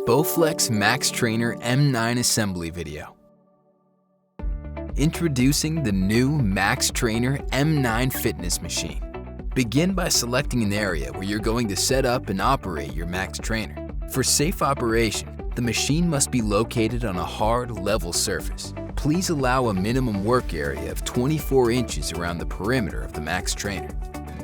Bowflex Max Trainer M9 assembly video. Introducing the new Max Trainer M9 fitness machine. Begin by selecting an area where you're going to set up and operate your Max Trainer. For safe operation, the machine must be located on a hard, level surface. Please allow a minimum work area of 24 inches around the perimeter of the Max Trainer.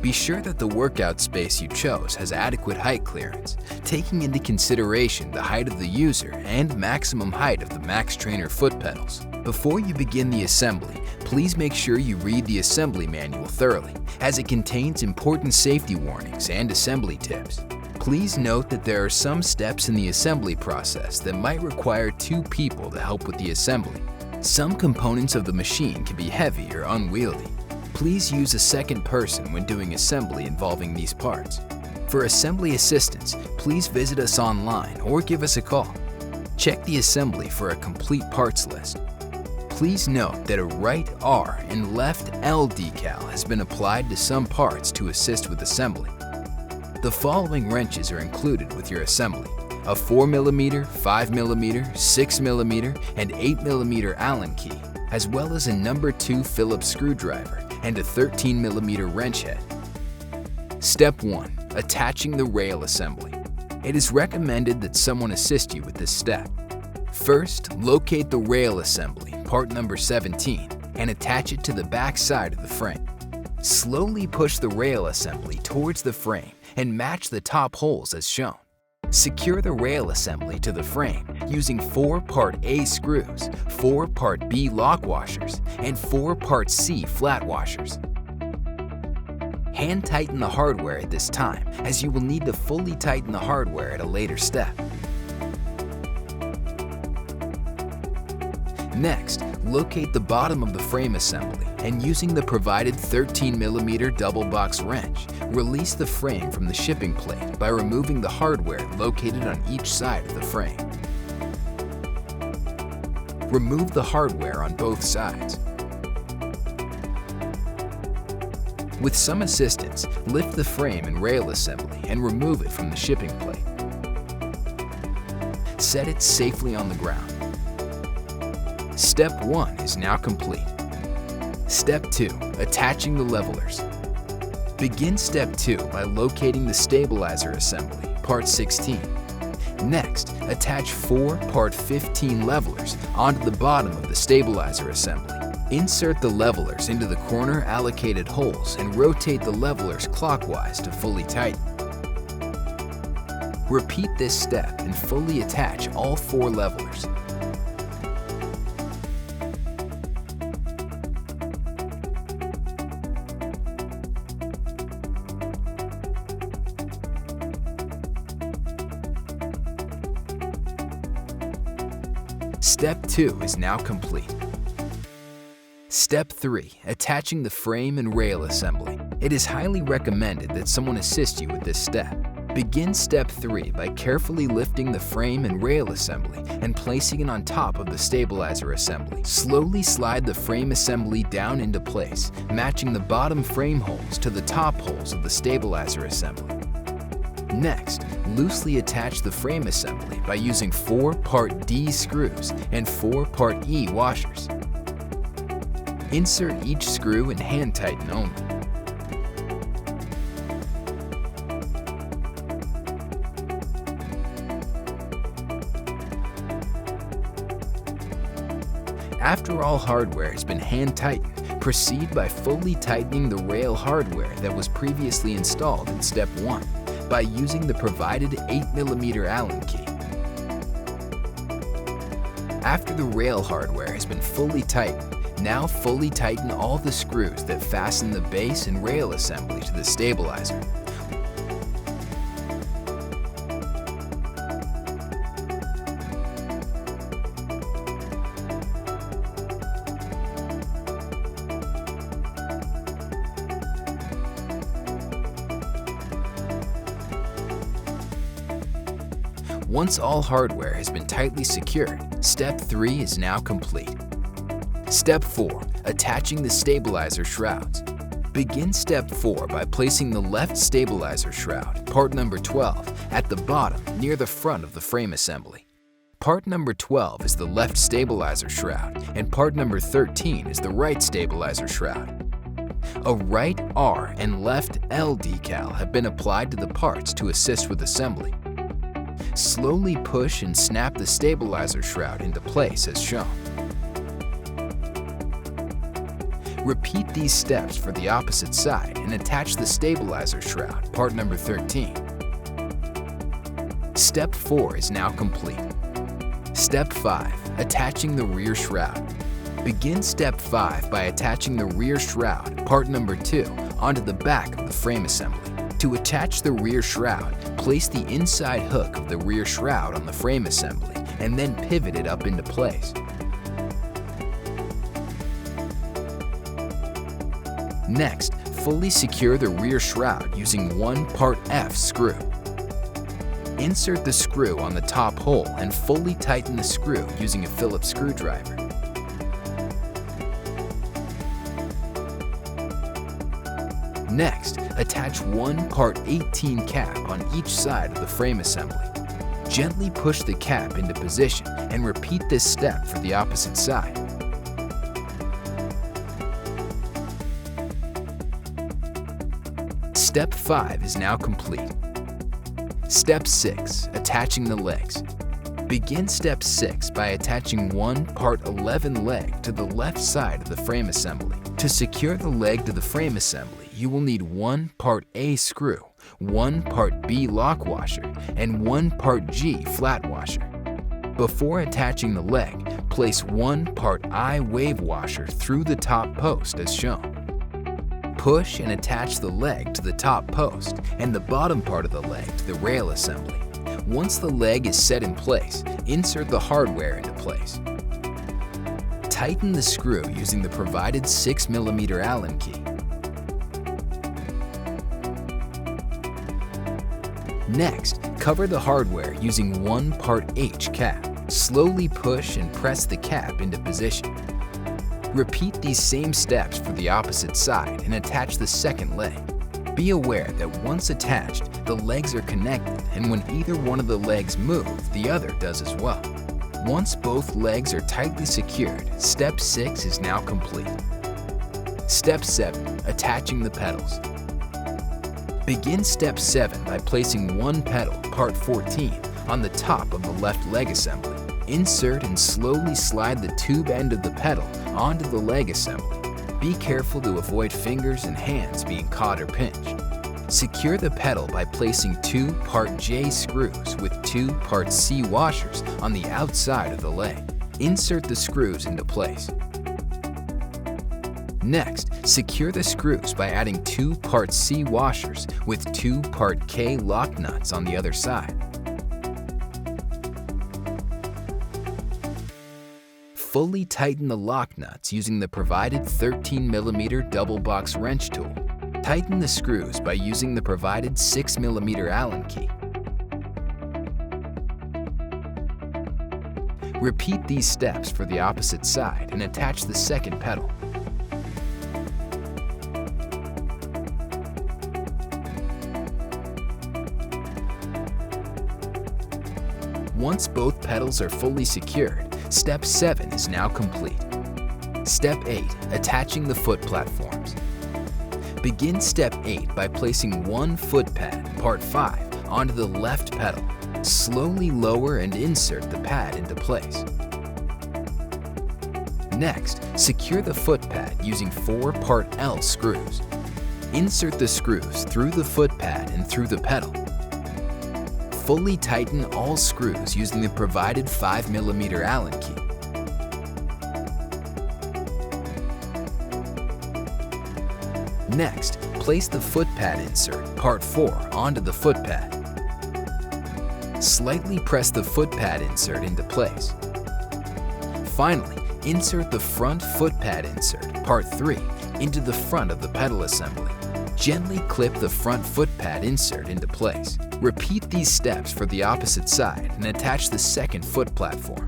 Be sure that the workout space you chose has adequate height clearance, taking into consideration the height of the user and maximum height of the Max Trainer foot pedals. Before you begin the assembly, please make sure you read the assembly manual thoroughly, as it contains important safety warnings and assembly tips. Please note that there are some steps in the assembly process that might require 2 people to help with the assembly. Some components of the machine can be heavy or unwieldy. Please use a second person when doing assembly involving these parts. For assembly assistance, please visit us online or give us a call. Check the assembly for a complete parts list. Please note that a right R and left L decal has been applied to some parts to assist with assembly. The following wrenches are included with your assembly: a 4mm, 5mm, 6mm, and 8mm Allen key, as well as a number 2 Phillips screwdriver and a 13mm wrench head. Step 1. Attaching the rail assembly. It is recommended that someone assist you with this step. First, locate the rail assembly, part number 17, and attach it to the back side of the frame. Slowly push the rail assembly towards the frame and match the top holes as shown. Secure the rail assembly to the frame using 4 Part A screws, 4 Part B lock washers, and 4 Part C flat washers. Hand tighten the hardware at this time, as you will need to fully tighten the hardware at a later step. Next, locate the bottom of the frame assembly and using the provided 13mm double box wrench, release the frame from the shipping plate by removing the hardware located on each side of the frame. Remove the hardware on both sides. With some assistance, lift the frame and rail assembly and remove it from the shipping plate. Set it safely on the ground. Step 1 is now complete. Step 2. Attaching the levelers. Begin Step 2 by locating the stabilizer assembly, part 16. Next, attach 4 part 15 levelers onto the bottom of the stabilizer assembly. Insert the levelers into the corner allocated holes and rotate the levelers clockwise to fully tighten. Repeat this step and fully attach all 4 levelers. Step 2 is now complete. Step 3. Attaching the frame and rail assembly. It is highly recommended that someone assist you with this step. Begin Step 3 by carefully lifting the frame and rail assembly and placing it on top of the stabilizer assembly. Slowly slide the frame assembly down into place, matching the bottom frame holes to the top holes of the stabilizer assembly. Next, loosely attach the frame assembly by using 4 Part D screws and 4 Part E washers. Insert each screw and hand tighten only. After all hardware has been hand tightened, proceed by fully tightening the rail hardware that was previously installed in Step 1. By using the provided 8mm Allen key. After the rail hardware has been fully tightened, now fully tighten all the screws that fasten the base and rail assembly to the stabilizer. Once all hardware has been tightly secured, Step 3 is now complete. Step 4. Attaching the stabilizer shrouds. Begin step 4 by placing the left stabilizer shroud, part number 12, at the bottom near the front of the frame assembly. Part number 12 is the left stabilizer shroud, and part number 13 is the right stabilizer shroud. A right R and left L decal have been applied to the parts to assist with assembly. Slowly push and snap the stabilizer shroud into place as shown. Repeat these steps for the opposite side and attach the stabilizer shroud, part number 13. Step 4 is now complete. Step 5, attaching the rear shroud. Begin step 5 by attaching the rear shroud, part number 2, onto the back of the frame assembly. To attach the rear shroud, place the inside hook of the rear shroud on the frame assembly and then pivot it up into place. Next, fully secure the rear shroud using one part F screw. Insert the screw on the top hole and fully tighten the screw using a Phillips screwdriver. Next, attach one part 18 cap on each side of the frame assembly. Gently push the cap into position and repeat this step for the opposite side. Step 5 is now complete. Step 6, attaching the legs. Begin step 6 by attaching one part 11 leg to the left side of the frame assembly. To secure the leg to the frame assembly, you will need one part A screw, one part B lock washer, and one part G flat washer. Before attaching the leg, place one part I wave washer through the top post as shown. Push and attach the leg to the top post and the bottom part of the leg to the rail assembly. Once the leg is set in place, insert the hardware into place. Tighten the screw using the provided 6mm Allen key. Next, cover the hardware using one part H cap. Slowly push and press the cap into position. Repeat these same steps for the opposite side and attach the second leg. Be aware that once attached, the legs are connected, and when either one of the legs move, the other does as well. Once both legs are tightly secured, step 6 is now complete. Step 7, attaching the pedals. Begin step 7 by placing one pedal, part 14, on the top of the left leg assembly. Insert and slowly slide the tube end of the pedal onto the leg assembly. Be careful to avoid fingers and hands being caught or pinched. Secure the pedal by placing two part J screws with two part C washers on the outside of the leg. Insert the screws into place. Next, secure the screws by adding two part C washers with two part K lock nuts on the other side. Fully tighten the lock nuts using the provided 13mm double box wrench tool. Tighten the screws by using the provided 6mm Allen key. Repeat these steps for the opposite side and attach the second pedal. Once both pedals are fully secured, Step 7 is now complete. Step 8, attaching the foot platforms. Begin Step 8 by placing one foot pad, part 5, onto the left pedal. Slowly lower and insert the pad into place. Next, secure the foot pad using 4 part L screws. Insert the screws through the foot pad and through the pedal. Fully tighten all screws using the provided 5mm Allen key. Next, place the foot pad insert, part 4, onto the foot pad. Slightly press the foot pad insert into place. Finally, insert the front foot pad insert, part 3, into the front of the pedal assembly. Gently clip the front foot pad insert into place. Repeat these steps for the opposite side and attach the second foot platform.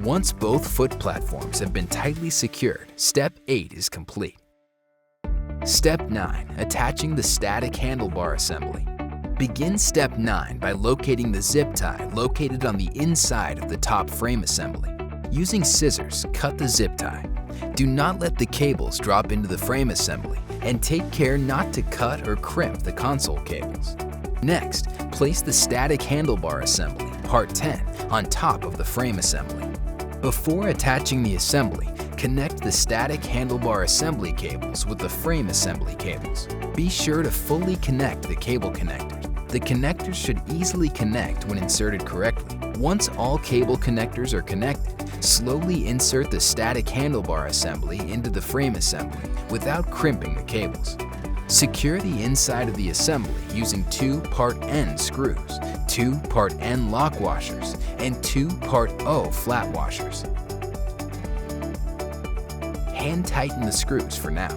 Once both foot platforms have been tightly secured, Step 8 is complete. Step 9. Attaching the static handlebar assembly. Begin Step 9 by locating the zip tie located on the inside of the top frame assembly. Using scissors, cut the zip tie. Do not let the cables drop into the frame assembly, and take care not to cut or crimp the console cables. Next, place the static handlebar assembly, Part 10, on top of the frame assembly. Before attaching the assembly, connect the static handlebar assembly cables with the frame assembly cables. Be sure to fully connect the cable connectors. The connectors should easily connect when inserted correctly. Once all cable connectors are connected, slowly insert the static handlebar assembly into the frame assembly without crimping the cables. Secure the inside of the assembly using 2 Part N screws, 2 Part N lock washers, and 2 Part O flat washers. Hand tighten the screws for now.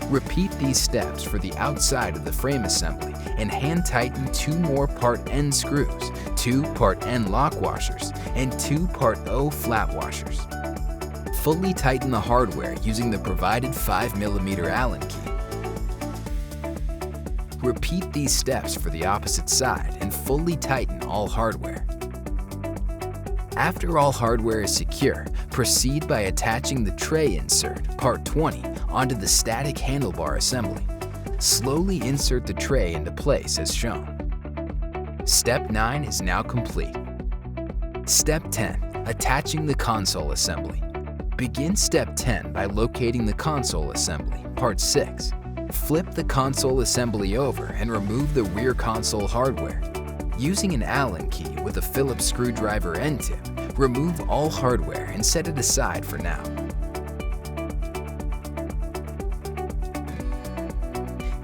Repeat these steps for the outside of the frame assembly and hand tighten 2 more Part N screws, 2 Part N lock washers, and 2 Part O flat washers. Fully tighten the hardware using the provided 5mm Allen key. Repeat these steps for the opposite side and fully tighten all hardware. After all hardware is secure, proceed by attaching the tray insert, Part 20, onto the static handlebar assembly. Slowly insert the tray into place as shown. Step 9 is now complete. Step 10. Attaching the console assembly. Begin Step 10 by locating the console assembly, Part 6. Flip the console assembly over and remove the rear console hardware. Using an Allen key with a Phillips screwdriver end tip, remove all hardware and set it aside for now.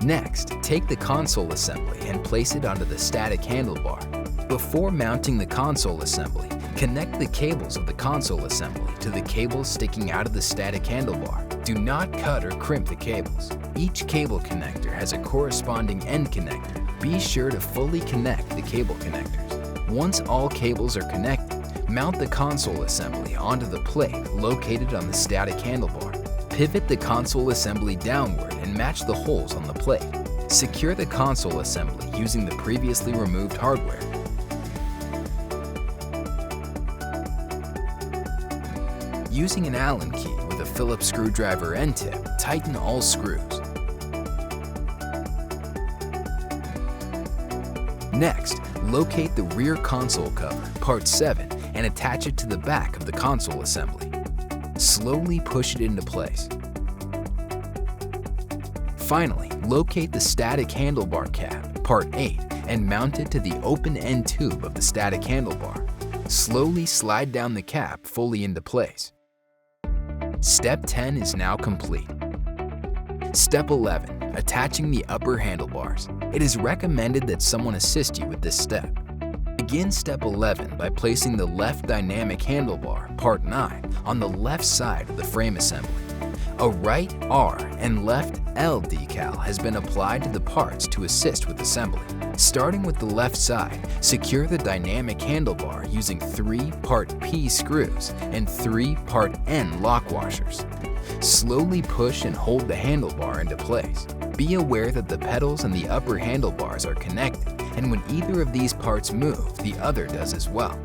Next, take the console assembly and place it onto the static handlebar. Before mounting the console assembly, connect the cables of the console assembly to the cables sticking out of the static handlebar. Do not cut or crimp the cables. Each cable connector has a corresponding end connector. Be sure to fully connect the cable connectors. Once all cables are connected, mount the console assembly onto the plate located on the static handlebar. Pivot the console assembly downward and match the holes on the plate. Secure the console assembly using the previously removed hardware. Using an Allen key with a Phillips screwdriver end tip, tighten all screws. Next, locate the rear console cover, Part 7, and attach it to the back of the console assembly. Slowly push it into place. Finally, locate the static handlebar cap, Part 8, and mount it to the open end tube of the static handlebar. Slowly slide down the cap fully into place. Step 10 is now complete. Step 11. Attaching the upper handlebars. It is recommended that someone assist you with this step. Begin Step 11 by placing the left dynamic handlebar, Part 9, on the left side of the frame assembly. A right R and left L decal has been applied to the parts to assist with assembly. Starting with the left side, secure the dynamic handlebar using 3 Part P screws and 3 Part N lock washers. Slowly push and hold the handlebar into place. Be aware that the pedals and the upper handlebars are connected, and when either of these parts move, the other does as well.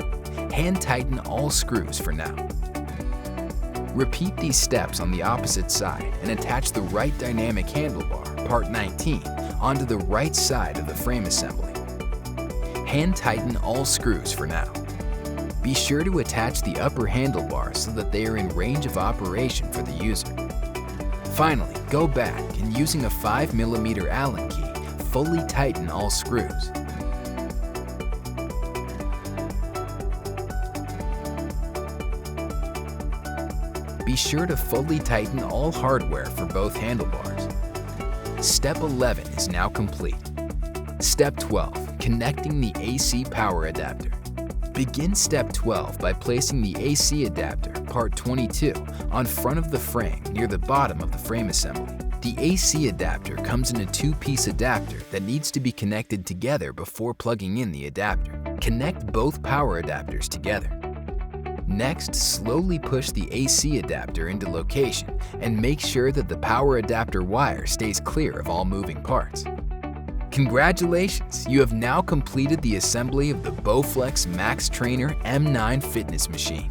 Hand tighten all screws for now. Repeat these steps on the opposite side and attach the right dynamic handlebar, Part 19, onto the right side of the frame assembly. Hand tighten all screws for now. Be sure to attach the upper handlebars so that they are in range of operation for the user. Finally, go back and using a 5mm Allen key, fully tighten all screws. Be sure to fully tighten all hardware for both handlebars. Step 11 is now complete. Step 12. Connecting the AC power adapter. Begin Step 12 by placing the AC adapter, Part 22, on front of the frame near the bottom of the frame assembly. The AC adapter comes in a 2-piece adapter that needs to be connected together before plugging in the adapter. connect both power adapters together. Next, slowly push the AC adapter into location and make sure that the power adapter wire stays clear of all moving parts. Congratulations! You have now completed the assembly of the Bowflex Max Trainer M9 fitness machine.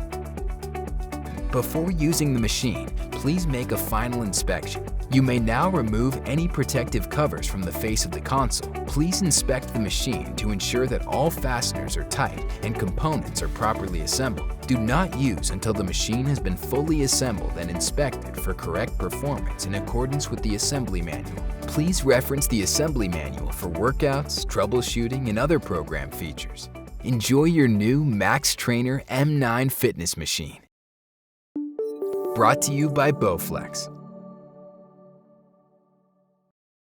Before using the machine, please make a final inspection. You may now remove any protective covers from the face of the console. Please inspect the machine to ensure that all fasteners are tight and components are properly assembled. Do not use until the machine has been fully assembled and inspected for correct performance in accordance with the assembly manual. Please reference the assembly manual for workouts, troubleshooting, and other program features. Enjoy your new Max Trainer M9 fitness machine. Brought to you by Bowflex.